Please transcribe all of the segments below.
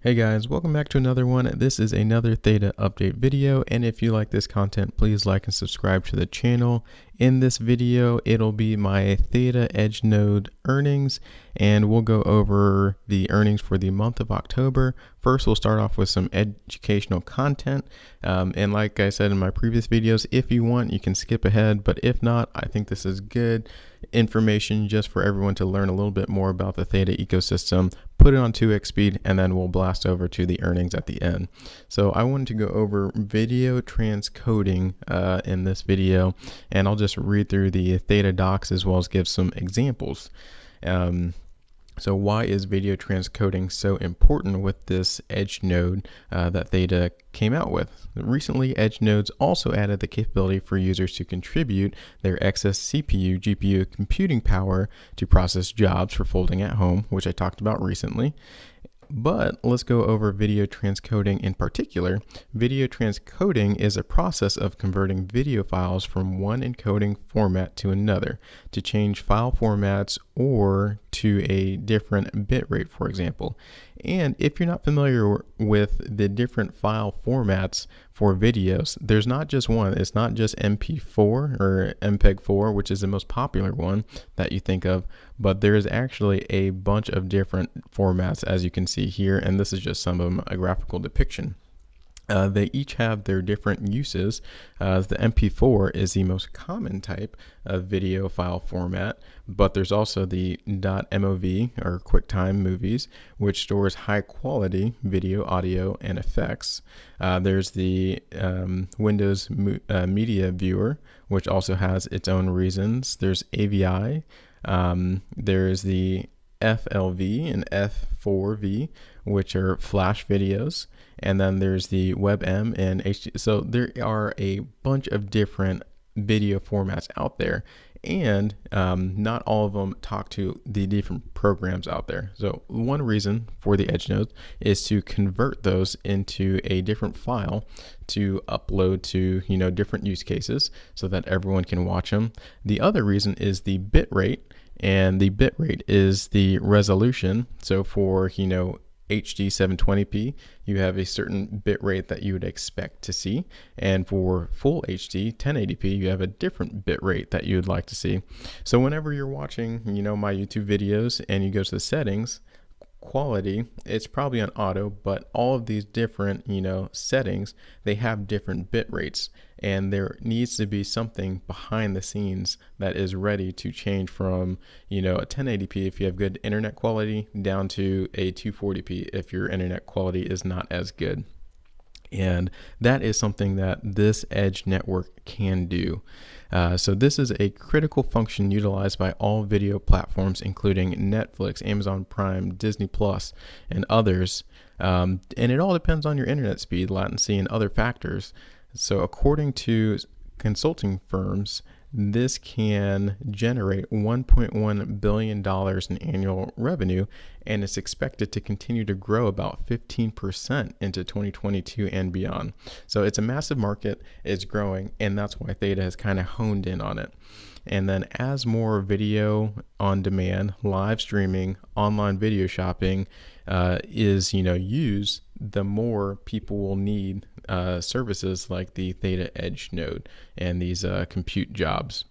Hey guys, welcome back to another one. This is another Theta update video, and if you like this content, please like and subscribe to the channel. In this video, it'll be my Theta Edge node earnings, and we'll go over the earnings for the month of October. First, we'll start off with some educational content, and like I said in my previous videos, if you want, you can skip ahead, but if not, I think this is good information just for everyone to learn a little bit more about the Theta ecosystem. Put it on 2x speed, and then we'll blast over to the earnings at the end. So I wanted to go over video transcoding in this video, and I'll just read through the Theta docs as well as give some examples. So why is video transcoding so important with this Edge node that Theta came out with? Recently, Edge nodes also added the capability for users to contribute their excess CPU, GPU computing power to process jobs for folding at home, which I talked about recently. But let's go over video transcoding in particular. Video transcoding is a process of converting video files from one encoding format to another to change file formats or to a different bitrate, for example. And if you're not familiar with the different file formats for videos, there's not just one. It's not just MP4 or MPEG-4, which is the most popular one that you think of, but there's actually a bunch of different formats, as you can see here, and this is just some of them, a graphical depiction. They each have their different uses. The MP4 is the most common type of video file format, but there's also the .mov or QuickTime movies, which stores high quality video, audio, and effects. There's the Windows Media Viewer, which also has its own reasons. There's AVI. There's the FLV and F4V, which are flash videos, and then there's the WebM and HD. So there are a bunch of different video formats out there, and not all of them talk to the different programs out there. So one reason for the Edge nodes is to convert those into a different file to upload to different use cases so that everyone can watch them. The other reason is the bit rate. And the bitrate is the resolution. So for HD 720p, you have a certain bitrate that you would expect to see, and for full HD 1080p, you have a different bitrate that you would like to see. So whenever you're watching, my YouTube videos and you go to the settings, quality, it's probably on auto, but all of these different settings, they have different bit rates, and there needs to be something behind the scenes that is ready to change from a 1080p if you have good internet quality down to a 240p if your internet quality is not as good. And that is something that this Edge network can do. So this is a critical function utilized by all video platforms, including Netflix, Amazon Prime, Disney Plus, and others. And it all depends on your internet speed, latency, and other factors. So according to consulting firms, this can generate $1.1 billion in annual revenue, and it's expected to continue to grow about 15% into 2022 and beyond. So it's a massive market, it's growing, and that's why Theta has kind of honed in on it. And then as more video on demand, live streaming, online video shopping is used, the more people will need services like the Theta Edge node and these compute jobs.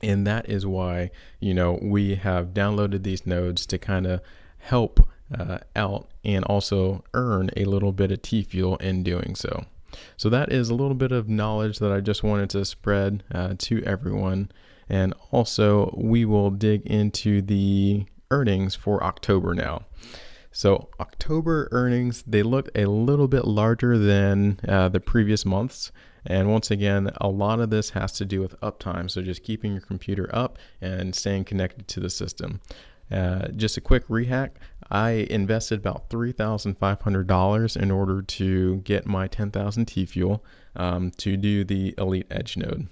And that is why we have downloaded these nodes to kind of help out and also earn a little bit of TFUEL in doing so. So that is a little bit of knowledge that I just wanted to spread to everyone. And also we will dig into the earnings for October now. So October earnings, they look a little bit larger than the previous months. And once again, a lot of this has to do with uptime. So just keeping your computer up and staying connected to the system. Just a quick rehack. I invested about $3,500 in order to get my 10,000 TFUEL to do the Elite Edge node.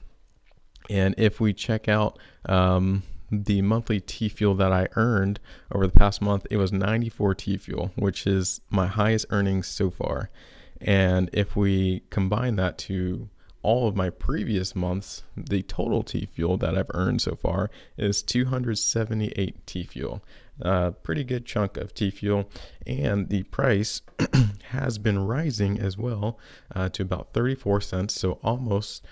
And if we check out the monthly TFUEL that I earned over the past month, it was 94 TFUEL, which is my highest earnings so far. And if we combine that to all of my previous months, the total TFUEL that I've earned so far is 278 TFUEL. pretty good chunk of TFUEL, and the price has been rising as well to about 34 cents, so almost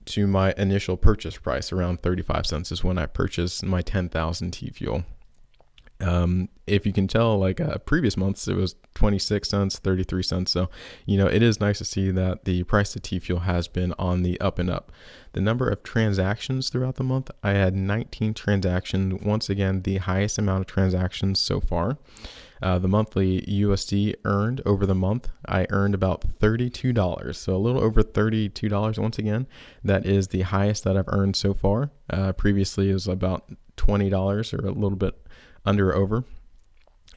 to my initial purchase price. Around 35 cents is when I purchased my 10,000 TFUEL. If you can tell, like previous months, it was 26 cents, 33 cents. So, it is nice to see that the price of TFUEL has been on the up and up. The number of transactions throughout the month, I had 19 transactions. Once again, the highest amount of transactions so far. The monthly USD earned over the month, I earned about $32. So a little over $32 once again. That is the highest that I've earned so far. Previously, it was about $20 or a little bit under or over.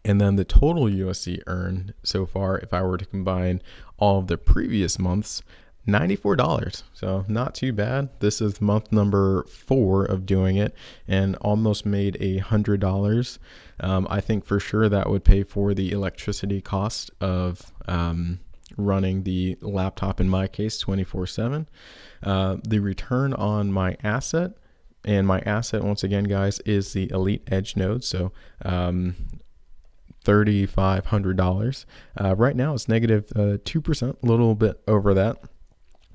And then the total USD earned so far, if I were to combine all of the previous months, $94. So not too bad. This is month number 4 of doing it and almost made $100. I think for sure that would pay for the electricity cost of running the laptop, in my case, 24/7. The return on my asset, and my asset, once again, guys, is the Elite Edge node. So $3,500. Right now it's negative 2%, a little bit over that,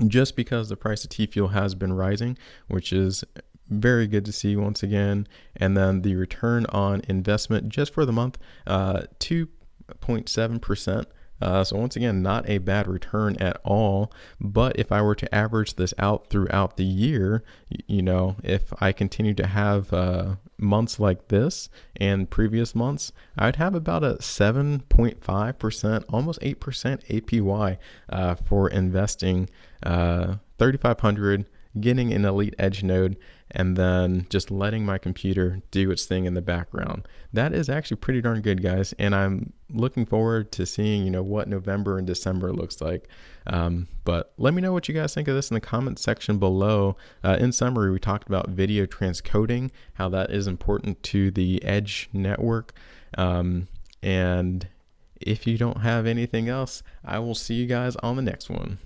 just because the price of TFUEL has been rising, which is very good to see once again. And then the return on investment just for the month, 2.7%. So once again, not a bad return at all. But if I were to average this out throughout the year, if I continue to have months like this and previous months, I'd have about a 7.5%, almost 8% APY for investing $3,500, getting an Elite Edge node, and then just letting my computer do its thing in the background. That is actually pretty darn good, guys, and I'm looking forward to seeing what November and December looks like. But let me know what you guys think of this in the comment section below. In summary, we talked about video transcoding, how that is important to the Edge network, and if you don't have anything else, I will see you guys on the next one.